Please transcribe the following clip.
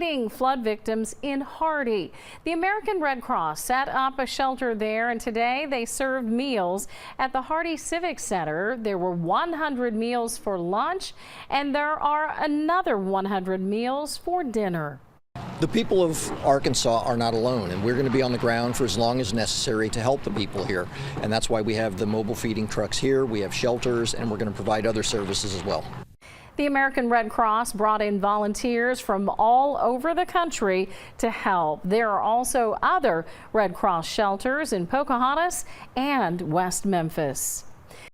Flood victims in Hardy. The American Red Cross set up a shelter there, and today they served meals at the Hardy Civic Center. There were 100 meals for lunch, and there are another 100 meals for dinner. The people of Arkansas are not alone, and we're going to be on the ground for as long as necessary to help the people here. And that's why we have the mobile feeding trucks here, we have shelters, and we're going to provide other services as well. The American Red Cross brought in volunteers from all over the country to help. There are also other Red Cross shelters in Pocahontas and West Memphis.